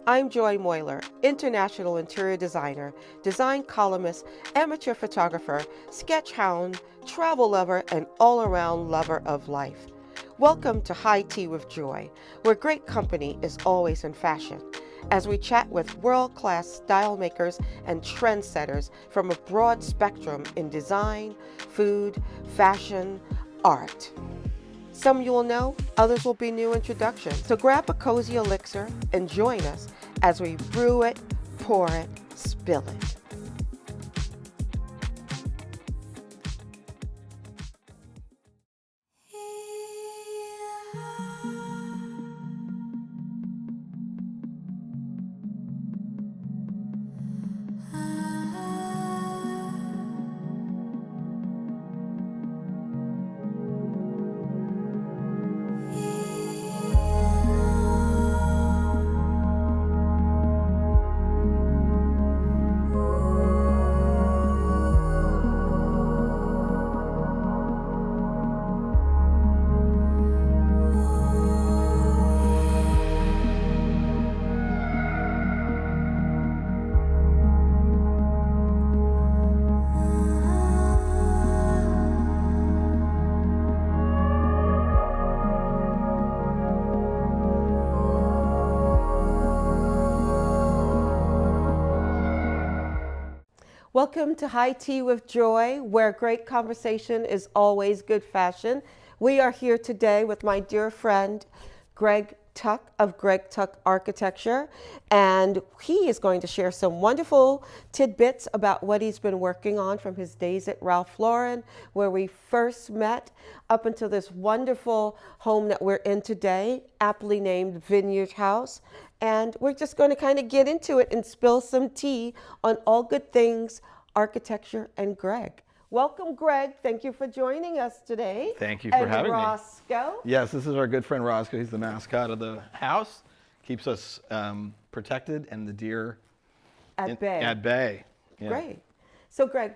I'm Joy Moyler, international interior designer, design columnist, amateur photographer, sketch hound, travel lover, and all around lover of life. Welcome to High Tea with Joy, where great company is always in fashion, as we chat with world class style makers and trendsetters from a broad spectrum in design, food, fashion, art. Some you will know, others will be new introductions. So grab a cozy elixir and join us as we brew it, pour it, spill it. Welcome to High Tea with Joy, where great conversation is always good fashion. We are here today with my dear friend, Greg Tuck of Greg Tuck Architecture, and he is going to share some wonderful tidbits about what he's been working on from his days at Ralph Lauren, where we first met, up until this wonderful home that we're in today, aptly named Vineyard House. And we're just going to kind of get into it and spill some tea on all good things architecture and Greg. Welcome, Greg. Thank you for joining us today. Thank you for having me. Roscoe. Yes, this is our good friend Roscoe. He's the mascot of the house. Keeps us protected and the deer At bay. At bay. Yeah. Great. So, Greg,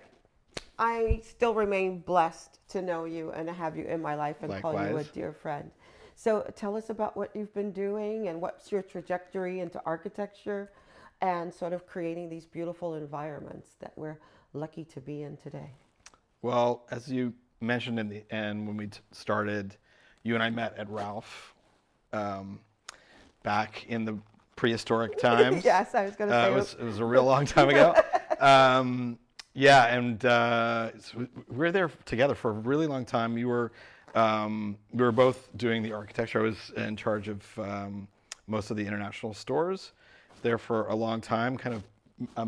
I still remain blessed to know you and to have you in my life and call you a Likewise. dear friend. So tell us about what you've been doing and what's your trajectory into architecture and sort of creating these beautiful environments that we're lucky to be in today. Well, as you mentioned in the end when we started, you and I met at Ralph back in the prehistoric times. Yes, I was going to say. It was a real long time ago. Yeah, and so we were there together for a really long time. We were both doing the architecture. I was in charge of most of the international stores there for a long time, kind of a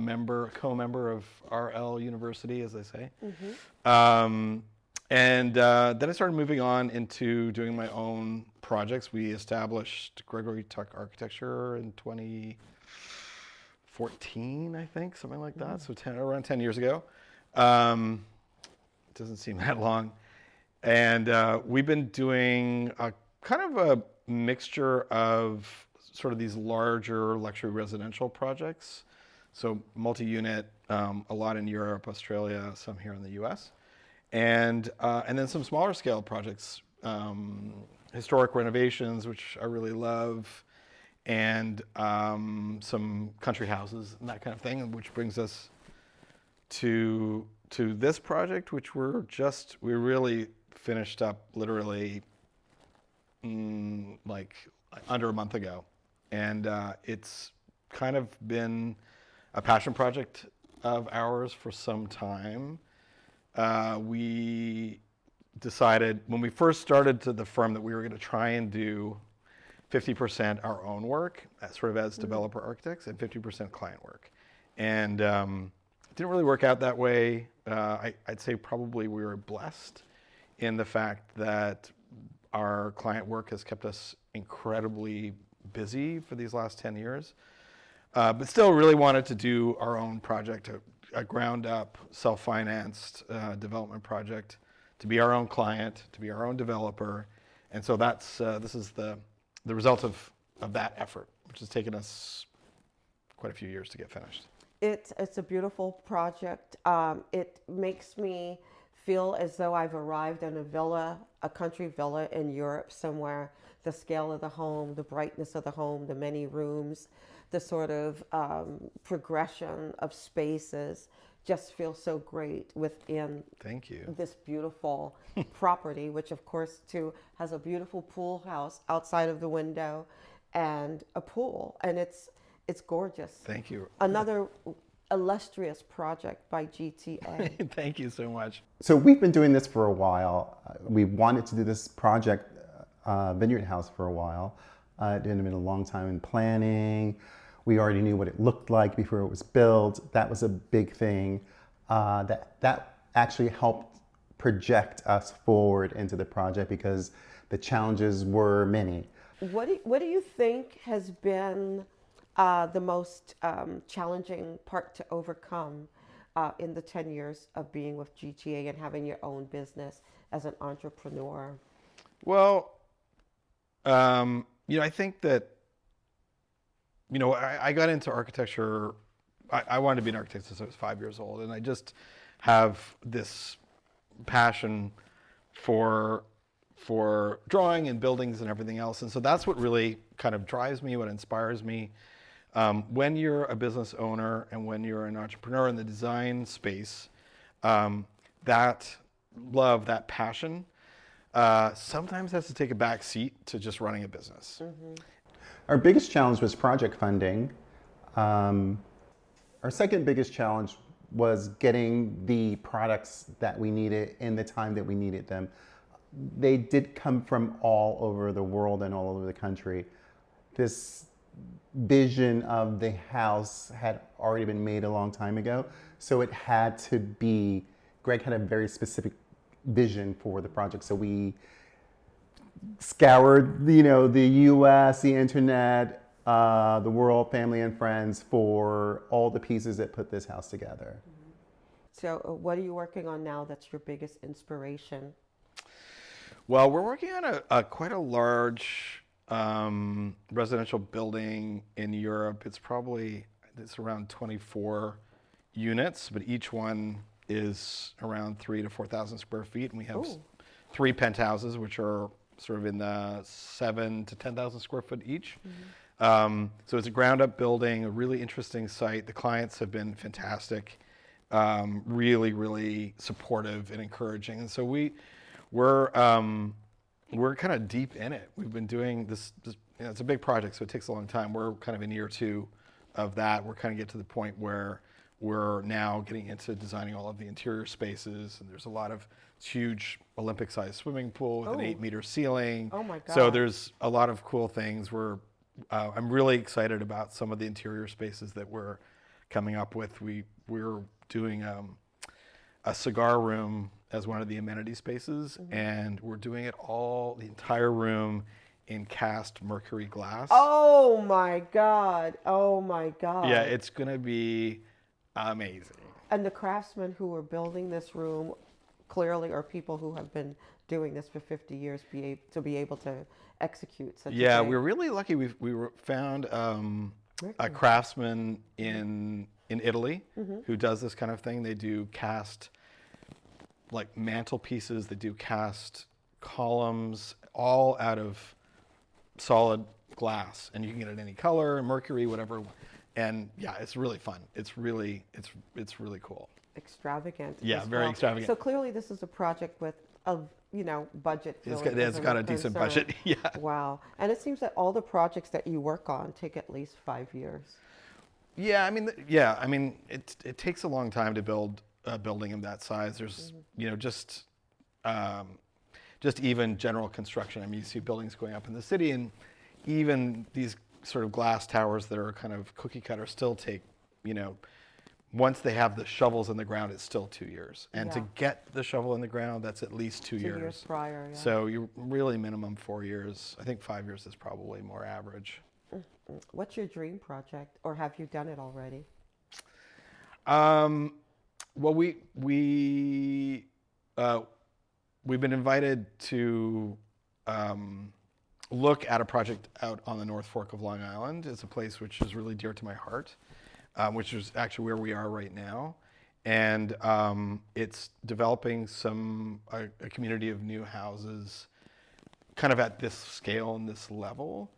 co-member of RL University, as they say. Mm-hmm. And then I started moving on into doing my own projects. We established Gregory Tuck Architecture in 2014, I think, something like that. So around 10 years ago. It doesn't seem that long. And we've been doing a kind of a mixture of sort of these larger luxury residential projects. So multi-unit, a lot in Europe, Australia, some here in the US. And then some smaller scale projects, historic renovations, which I really love, and some country houses and that kind of thing, which brings us to this project, which we really finished up literally like under a month ago. And it's kind of been a passion project of ours for some time. We decided when we first started to the firm that we were going to try and do 50% our own work, sort of as developer architects, and 50% client work. And it didn't really work out that way. I'd say probably we were blessed in the fact that our client work has kept us incredibly busy for these last 10 years. But still really wanted to do our own project, a ground up, self-financed development project, to be our own client, to be our own developer. And so this is the result of that effort, which has taken us quite a few years to get finished. It's a beautiful project. It makes me feel as though I've arrived in a villa, a country villa in Europe somewhere. The scale of the home, the brightness of the home, the many rooms, the sort of progression of spaces just feels so great within Thank you. this beautiful property, which of course too has a beautiful pool house outside of the window and a pool, and it's gorgeous. Thank you. Another illustrious project by GTA. Thank you so much. So we've been doing this for a while. We wanted to do this project, Vineyard House, for a while. It had been a long time in planning. We already knew what it looked like before it was built. That was a big thing. That actually helped project us forward into the project because the challenges were many. What do you think has been the most challenging part to overcome in the 10 years of being with GTA and having your own business as an entrepreneur? Well, I think that, I got into architecture. I wanted to be an architect since I was 5 years old, and I just have this passion for drawing and buildings and everything else. And so that's what really kind of drives me, what inspires me. When you're a business owner and when you're an entrepreneur in the design space, that love, that passion, sometimes has to take a back seat to just running a business. Mm-hmm. Our biggest challenge was project funding. Our second biggest challenge was getting the products that we needed in the time that we needed them. They did come from all over the world and all over the country. This vision of the house had already been made a long time ago, so it had to be, Greg had a very specific vision for the project, so we scoured, the US, the internet, the world, family and friends for all the pieces that put this house together. So what are you working on now that's your biggest inspiration? Well, we're working on a quite a large residential building in Europe. It's around 24 units, but each one is around 3,000 to 4,000 square feet, and we have 3 penthouses, which are sort of in the 7,000 to 10,000 square foot each. Mm-hmm. So it's a ground-up building, a really interesting site. The clients have been fantastic, really, really supportive and encouraging, and so we're kind of deep in it. We've been doing this it's a big project, so it takes a long time. We're kind of in year 2 of that. We're kind of get to the point where we're now getting into designing all of the interior spaces, and there's a lot of huge Olympic-sized swimming pool with an 8-meter ceiling. Oh my God. So there's a lot of cool things. I'm really excited about some of the interior spaces that we're coming up with. We're doing a cigar room as one of the amenity spaces, and we're doing the entire room in cast mercury glass. Oh my God. Oh my God. Yeah, it's gonna be amazing. And the craftsmen who are building this room clearly are people who have been doing this for 50 years to be able to execute such a thing. We're really lucky. Found a craftsman in Italy who does this kind of thing. They do cast like mantelpieces, they do cast columns, all out of solid glass, and you can get it any color, mercury, whatever. And yeah, it's really fun. It's really cool. Extravagant. Yeah, as very well. extravagant. So clearly this is a project with a budget. It's got a decent budget. Yeah. Wow. And it seems that all the projects that you work on take at least 5 years. Yeah, I mean, it takes a long time to build a building of that size. There's, just even general construction. I mean, you see buildings going up in the city, and even these sort of glass towers that are kind of cookie cutter still take, once they have the shovels in the ground, it's still 2 years. And to get the shovel in the ground, that's at least 2 years. 2 years prior, yeah. So you're really minimum 4 years. I think 5 years is probably more average. What's your dream project, or have you done it already? Well, we've been invited to look at a project out on the North Fork of Long Island. It's a place which is really dear to my heart, which is actually where we are right now. and it's developing a community of new houses, kind of at this scale and this level.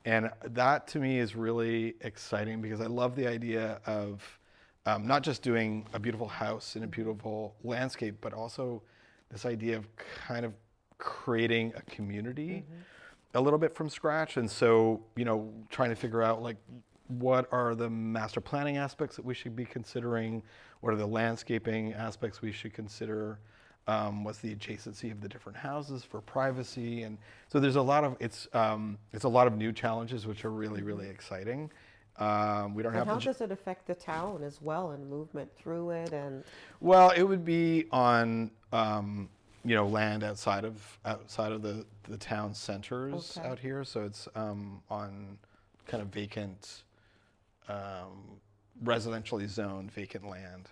And that to me is really exciting because I love the idea of not just doing a beautiful house in a beautiful landscape, but also this idea of kind of creating a community a little bit from scratch. And so, trying to figure out like, what are the master planning aspects that we should be considering? What are the landscaping aspects we should consider? What's the adjacency of the different houses for privacy? And so there's a lot of, it's a lot of new challenges, which are really, really exciting. We don't have how does it affect the town as well and movement through it? And well, it would be on land outside of the town centers out here. So it's on kind of vacant, residentially zoned vacant land.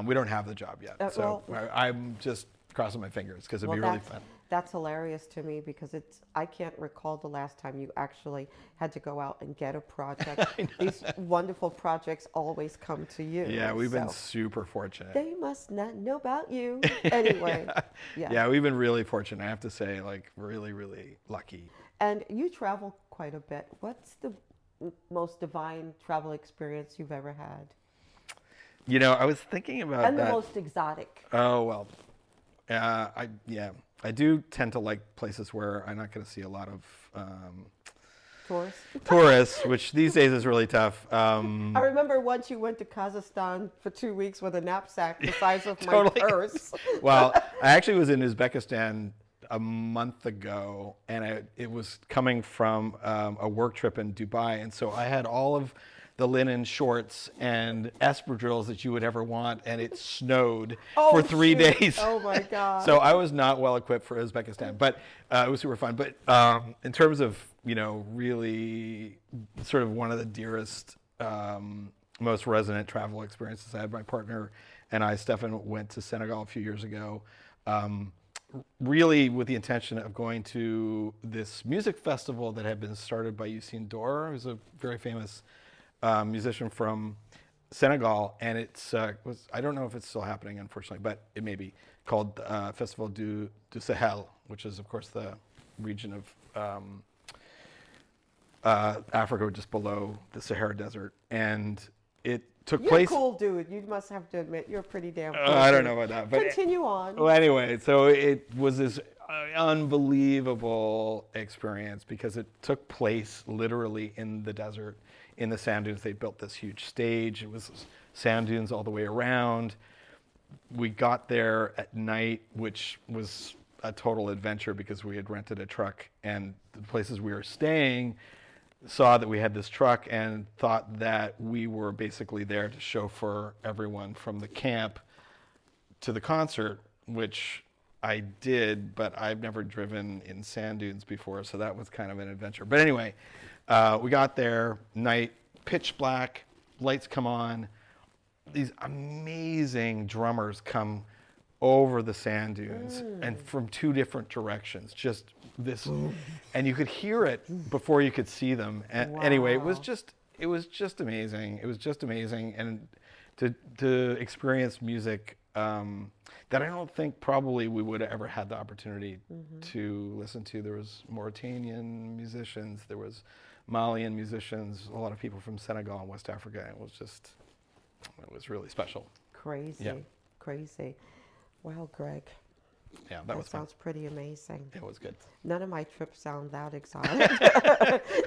We don't have the job yet, so I'm just crossing my fingers because it'd be really fun. That's hilarious to me because I can't recall the last time you actually had to go out and get a project. These wonderful projects always come to you. Yeah, we've been super fortunate. They must not know about you. Anyway. Yeah, we've been really fortunate. I have to say, like, really, really lucky. And you travel quite a bit. What's the most divine travel experience you've ever had? I was thinking about that. And the most exotic. Oh, well, I do tend to like places where I'm not going to see a lot of tourists, which these days is really tough. I remember once you went to Kazakhstan for 2 weeks with a knapsack the size of my purse. Well, I actually was in Uzbekistan a month ago, and it was coming from a work trip in Dubai, and so I had all of the linen shorts and espadrilles that you would ever want, and it snowed for 3 days. Oh my God. So I was not well equipped for Uzbekistan, but it was super fun. But in terms of, really sort of one of the dearest, most resonant travel experiences I had, my partner and I, Stefan, went to Senegal a few years ago, really with the intention of going to this music festival that had been started by Youssine N'Dour, who's a very famous musician from Senegal, and I don't know if it's still happening, unfortunately, but it may be, called Festival du Sahel, which is, of course, the region of Africa just below the Sahara Desert. And it took place... You're a cool dude. You must have to admit, you're pretty damn cool. I don't know about that. But continue on. Well, anyway, so it was this unbelievable experience because it took place literally in the desert. In the sand dunes, they built this huge stage. It was sand dunes all the way around. We got there at night, which was a total adventure because we had rented a truck, and the places we were staying saw that we had this truck and thought that we were basically there to chauffeur everyone from the camp to the concert, which I did, but I've never driven in sand dunes before, so that was kind of an adventure. But anyway, we got there, night, pitch black, lights come on. These amazing drummers come over the sand dunes and from 2 different directions, just this, and you could hear it before you could see them. And anyway, it was just amazing. It was just amazing, and to experience music that I don't think probably we would have ever had the opportunity to listen to. There was Mauritanian musicians, there was Malian musicians, a lot of people from Senegal and West Africa. It was really special. Crazy. Wow, Greg. Yeah, that sounds pretty amazing. It was good. None of my trips sound that exotic.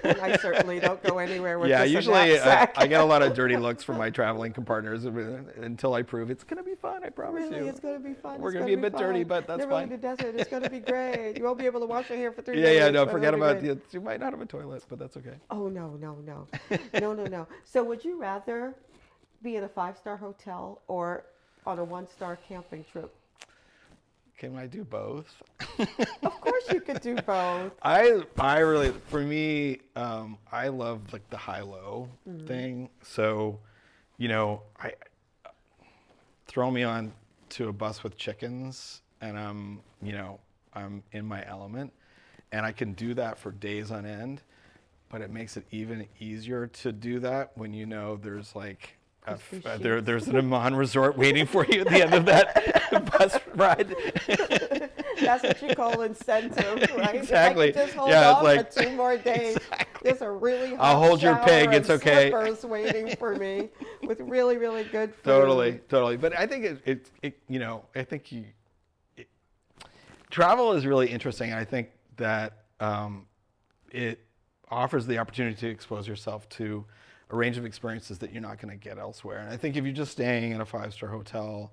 And I certainly don't go anywhere with this usually knapsack. I get a lot of dirty looks from my traveling partners until I prove it's going to be fun, I promise you. Really, it's going to be fun. We're going to be a bit dirty, but that's fine. The desert. It's going to be great. You won't be able to wash your hair for 3 days. Yeah, no, forget about it. You might not have a toilet, but that's okay. Oh, no. No. So would you rather be in a 5-star hotel or on a 1-star camping trip? Can I do both? Of course you could do both. I really, for me, I love like the high-low thing. So, I throw me on to a bus with chickens and I'm in my element, and I can do that for days on end, but it makes it even easier to do that when there's like There's an Amman resort waiting for you at the end of that bus ride. That's what you call incentive, right? Exactly. If I could just hold Yeah, it's on like- for 2 more days. Exactly. There's a really hot I'll hold your shower pig, and it's okay. slippers waiting for me with really, really good food. Totally. But I think travel is really interesting, and I think that it offers the opportunity to expose yourself to a range of experiences that you're not going to get elsewhere. And I think if you're just staying in a 5-star hotel,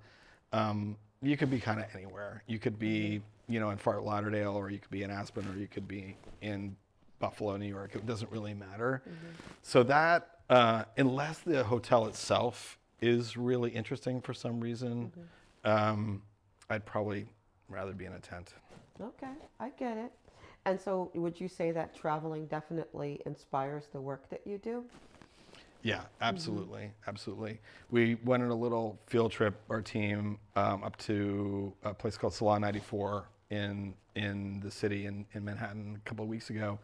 you could be kind of anywhere. You could be, in Fort Lauderdale, or you could be in Aspen, or you could be in Buffalo, New York. It doesn't really matter. So that, unless the hotel itself is really interesting for some reason, I'd probably rather be in a tent. Okay, I get it. And so would you say that traveling definitely inspires the work that you do? Yeah, absolutely. We went on a little field trip, our team, up to a place called Salon 94 in the city in Manhattan a couple of weeks ago,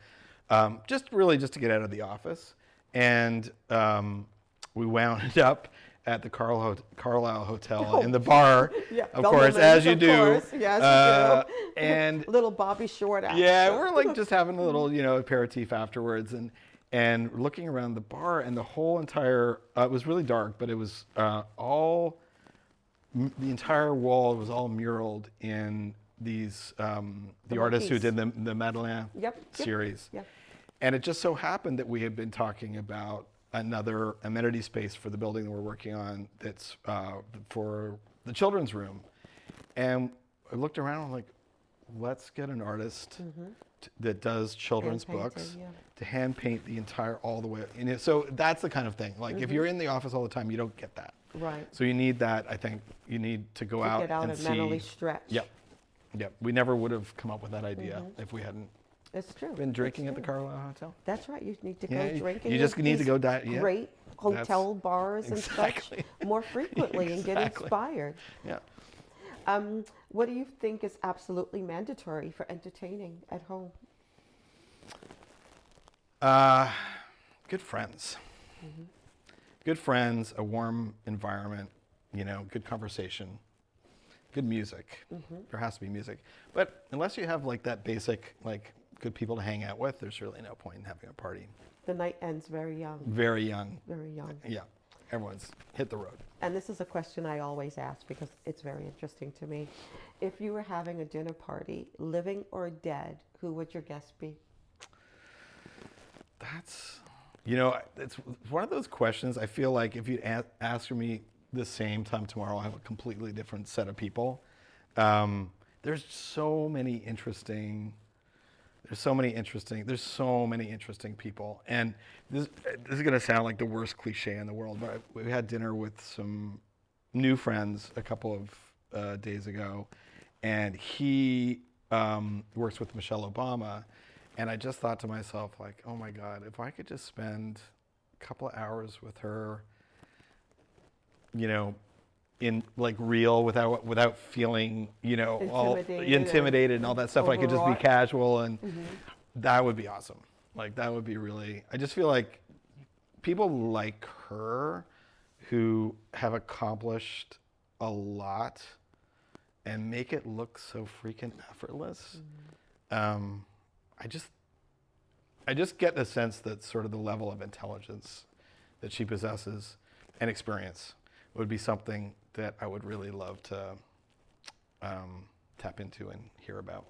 just to get out of the office. And we wound up at the Carlisle Hotel in the bar, of course, as you do. Yes, you do. And little Bobby Short action. yeah, we're like just having a little, aperitif afterwards, and looking around the bar, and the whole entire, it was really dark, but it was the entire wall was all muraled in these, the artists who did the Madeleine series. Yep. And it just so happened that we had been talking about another amenity space for the building that we're working on that's for the children's room. And I looked around, I'm like, let's get an artist that does children's books to hand paint the entire, all the way. So that's the kind of thing. Like if you're in the office all the time, you don't get that. Right. So you need that, I think, you need to go out Get out and and see. mentally stretch. Yep. We never would have come up with that idea if we hadn't It's true. been drinking It's at the true. Carlisle Hotel. That's right. You need to go Yeah, drinking. you just at need to these go yeah. Great hotel bars and Exactly. such more frequently and get Exactly. inspired. Yeah. What do you think is absolutely mandatory for entertaining at home? Good friends. Good friends, a warm environment, good conversation, good music. There has to be music. But unless you have like that basic, like good people to hang out with, there's really no point in having a party. The night ends very young. Very young. Very young. Yeah. Everyone's hit the road. And this is a question I always ask because it's very interesting to me. If you were having a dinner party, living or dead, who would your guest be? That's, it's one of those questions. I feel like if you ask me the same time tomorrow, I'll have a completely different set of people. There's so many interesting people. And this is going to sound like the worst cliche in the world, but we had dinner with some new friends a couple of days ago, and he works with Michelle Obama. And I just thought to myself, like, oh my God, if I could just spend a couple of hours with her, in like real, without feeling, all intimidated and all that stuff. I could just be casual, and that would be awesome. Like that would be really. I just feel like people like her, who have accomplished a lot, and make it look so freaking effortless. I just get a sense that sort of the level of intelligence that she possesses and experience would be something that I would really love to tap into and hear about.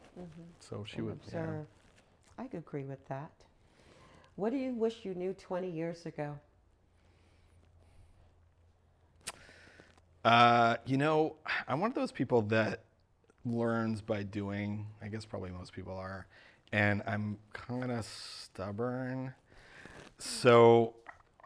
So she would observe. I could agree with that. What do you wish you knew 20 years ago? I'm one of those people that learns by doing. I guess probably most people are. And I'm kind of stubborn. So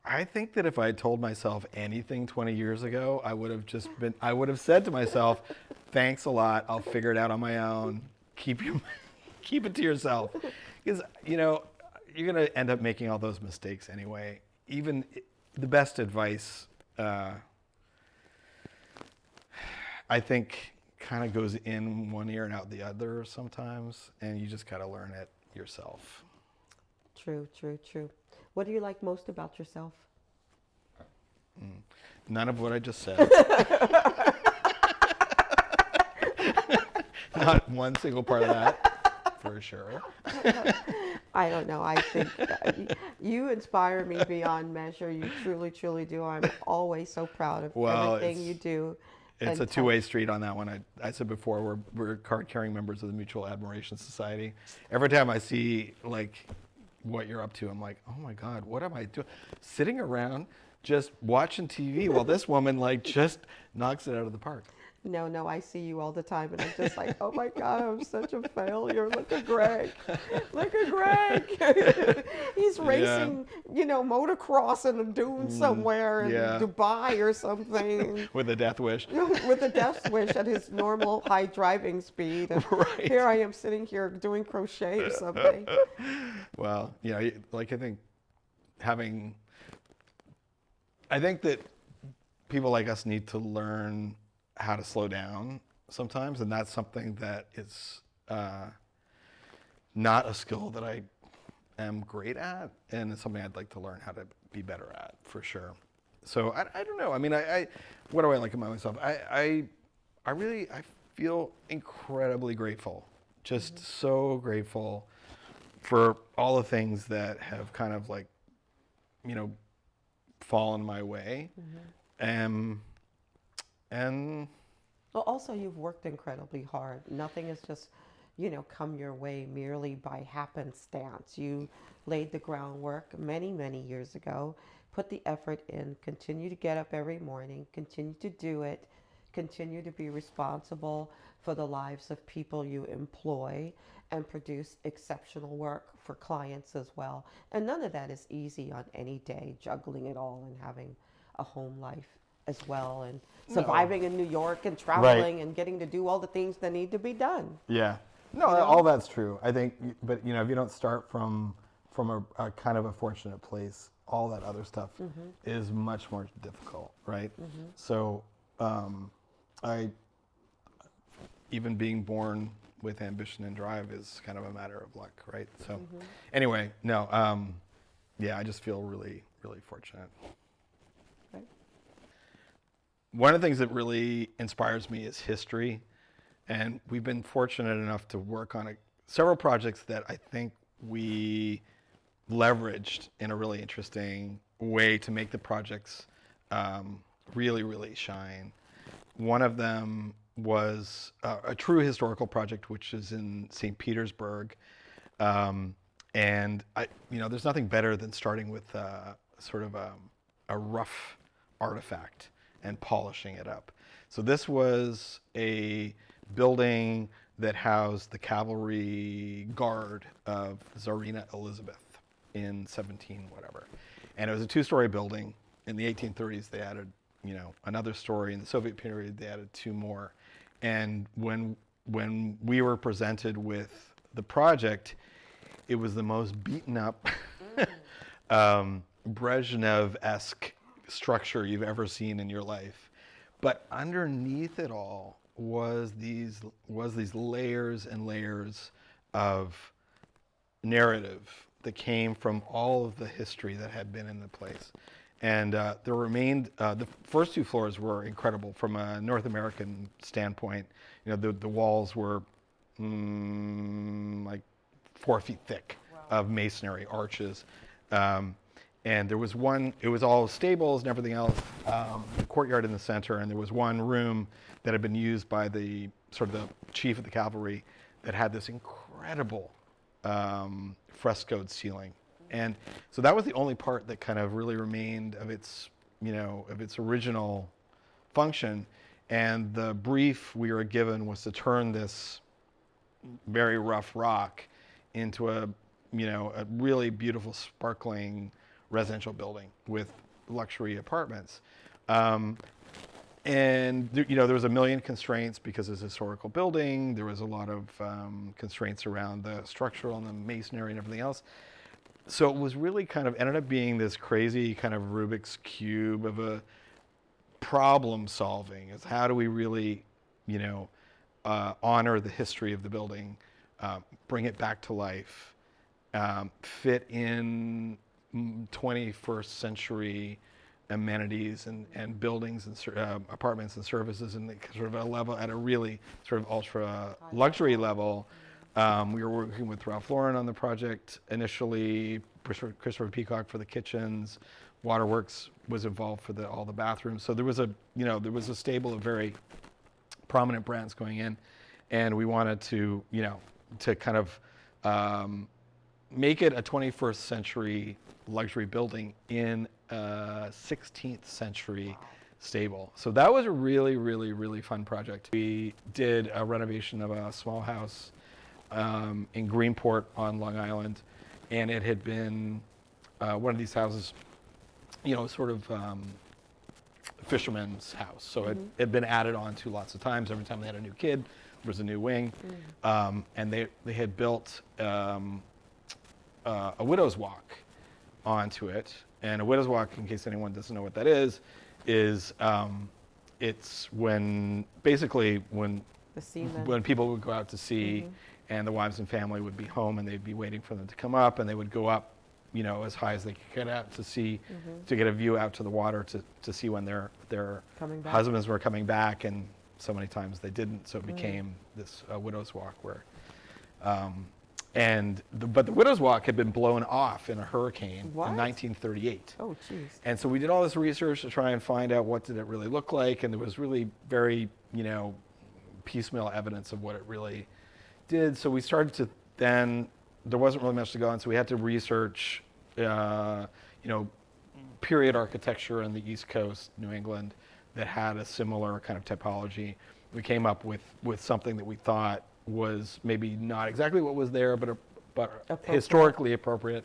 I think that if I had told myself anything 20 years ago, I would have said to myself, thanks a lot. I'll figure it out on my own. Keep it to yourself. Because, you're going to end up making all those mistakes anyway. Even the best advice, I think, kind of goes in one ear and out the other sometimes, and you just got to learn it yourself. True. What do you like most about yourself? None of what I just said. Not one single part of that, for sure. I don't know. I think you inspire me beyond measure. You truly, truly do. I'm always so proud of everything you do. It's a two-way street on that one. I said before, we're card-carrying members of the Mutual Admiration Society. Every time I see like what you're up to, I'm like, oh my God, what am I doing? Sitting around just watching TV while this woman like just knocks it out of the park. No, I see you all the time, and I'm just like, oh my God, I'm such a failure. Look at Greg. Look at Greg. He's racing, motocross in a dune somewhere in Dubai or something. With a death wish. With a death wish at his normal high driving speed. And Right. here I am sitting here doing crochet or something. Well, like I think that people like us need to learn how to slow down sometimes, and that's something that is not a skill that I am great at, and it's something I'd like to learn how to be better at, for sure. So I don't know. I mean, what do I like about myself? I feel incredibly grateful, just so grateful for all the things that have kind of like, fallen my way. And well, also you've worked incredibly hard. Nothing has just, come your way merely by happenstance. You laid the groundwork many, many years ago, put the effort in, continue to get up every morning, continue to do it, continue to be responsible for the lives of people you employ, and produce exceptional work for clients as well. And none of that is easy on any day, juggling it all and having a home life as well, and surviving in New York and traveling and getting to do all the things that need to be done. Yeah. No, all that's true. I think, but if you don't start from a kind of a fortunate place, all that other stuff is much more difficult, right? So, even being born with ambition and drive is kind of a matter of luck, right? So, anyway, no, I just feel really, really fortunate. Right. One of the things that really inspires me is history. And we've been fortunate enough to work on several projects that I think we leveraged in a really interesting way to make the projects really, really shine. One of them was a true historical project, which is in St. Petersburg. And there's nothing better than starting with sort of a rough artifact and polishing it up. So this was a building that housed the cavalry guard of Tsarina Elizabeth in 17 whatever. And it was a two-story building. In the 1830s, they added, another story. In the Soviet period, they added two more. And when we were presented with the project, it was the most beaten up Brezhnev-esque structure you've ever seen in your life. But underneath it all was these layers and layers of narrative that came from all of the history that had been in the place. And there remained, the first two floors were incredible from a North American standpoint. The walls were like 4 feet thick of masonry arches. And there was one, it was all stables and everything else, the courtyard in the center, and there was one room that had been used by the chief of the cavalry that had this incredible frescoed ceiling. And so that was the only part that kind of really remained of its original function. And the brief we were given was to turn this very rough rock into a really beautiful, sparkling residential building with luxury apartments. And there was a million constraints because it's a historical building. There was a lot of constraints around the structural and the masonry and everything else. So it was really kind of ended up being this crazy kind of Rubik's Cube of a problem solving. Is how do we really, honor the history of the building, bring it back to life, fit in 21st century amenities and buildings and apartments and services, and sort of a level at a really sort of ultra luxury level. We were working with Ralph Lauren on the project initially, Christopher Peacock for the kitchens, Waterworks was involved for all the bathrooms. So there was a stable of very prominent brands going in, and we wanted to kind of make it a 21st century luxury building in a 16th century stable. So that was a really, really, really fun project. We did a renovation of a small house in Greenport on Long Island, and it had been one of these houses, sort of fisherman's house. So it had been added on to lots of times. Every time they had a new kid, there was a new wing. And they had built a widow's walk onto it. And a widow's walk, in case anyone doesn't know what that is it's when people would go out to sea, and the wives and family would be home, and they'd be waiting for them to come up, and they would go up, as high as they could get out to sea, to get a view out to the water to see when their husbands were coming back, and so many times they didn't, so it became this widow's walk where, but the widow's walk had been blown off in a hurricane in 1938. Oh, jeez. And so we did all this research to try and find out what did it really look like, and there was really very, piecemeal evidence of what it really did. So we started to then, there wasn't really much to go on, so we had to research, period architecture on the East Coast, New England, that had a similar kind of typology. We came up with something that we thought was maybe not exactly what was there, but historically appropriate.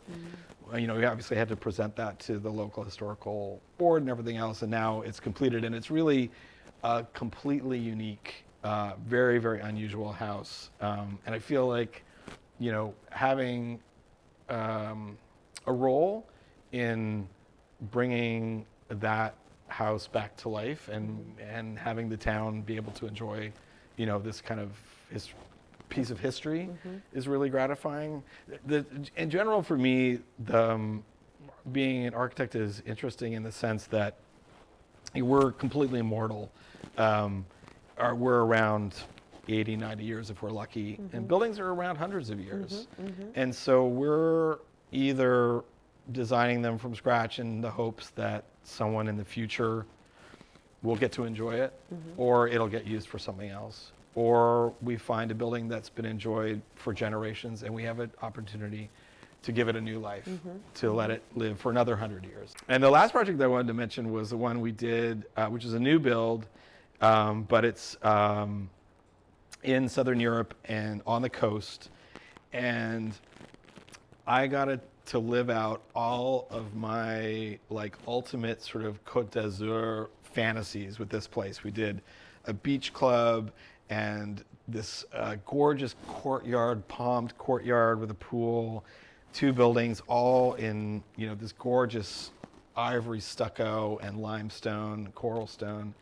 We obviously had to present that to the local historical board and everything else, and now it's completed, and it's really a completely unique, very, very unusual house. And I feel like, having a role in bringing that house back to life and having the town be able to enjoy, this kind of piece of history is really gratifying. In general, for me, being an architect is interesting in the sense that we're completely immortal. We're around 80, 90 years if we're lucky, and buildings are around hundreds of years. And so we're either designing them from scratch in the hopes that someone in the future will get to enjoy it, or it'll get used for something else. Or we find a building that's been enjoyed for generations, and we have an opportunity to give it a new life, to let it live for another 100 years. And the last project I wanted to mention was the one we did, which is a new build, but it's in Southern Europe and on the coast. And I got to live out all of my ultimate sort of Côte d'Azur fantasies with this place. We did a beach club and this gorgeous courtyard, palmed courtyard with a pool, 2 buildings, all in this gorgeous ivory stucco and limestone, coral stone,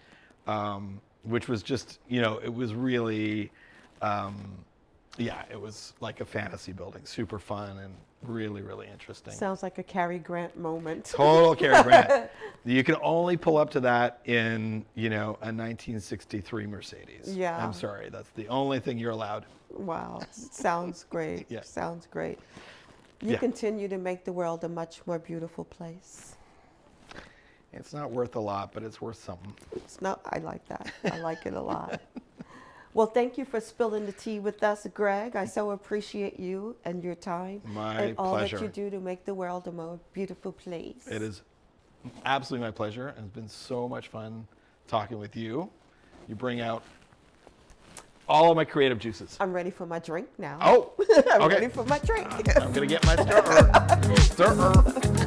which was just it was really it was like a fantasy building, super fun and really, really interesting. Sounds like a Cary Grant moment. Total Cary Grant. You can only pull up to that in, a 1963 Mercedes. Yeah. I'm sorry, that's the only thing you're allowed. Wow, sounds great. Yeah. Sounds great. You continue to make the world a much more beautiful place. It's not worth a lot, but it's worth something. It's not. I like that. I like it a lot. Well, thank you for spilling the tea with us, Greg. I so appreciate you and your time. My all pleasure. that you do to make the world a more beautiful place. It is absolutely my pleasure, and it's been so much fun talking with you. You bring out all of my creative juices. I'm ready for my drink now. Oh, I'm okay. ready for my drink. I'm going to get my stirrer.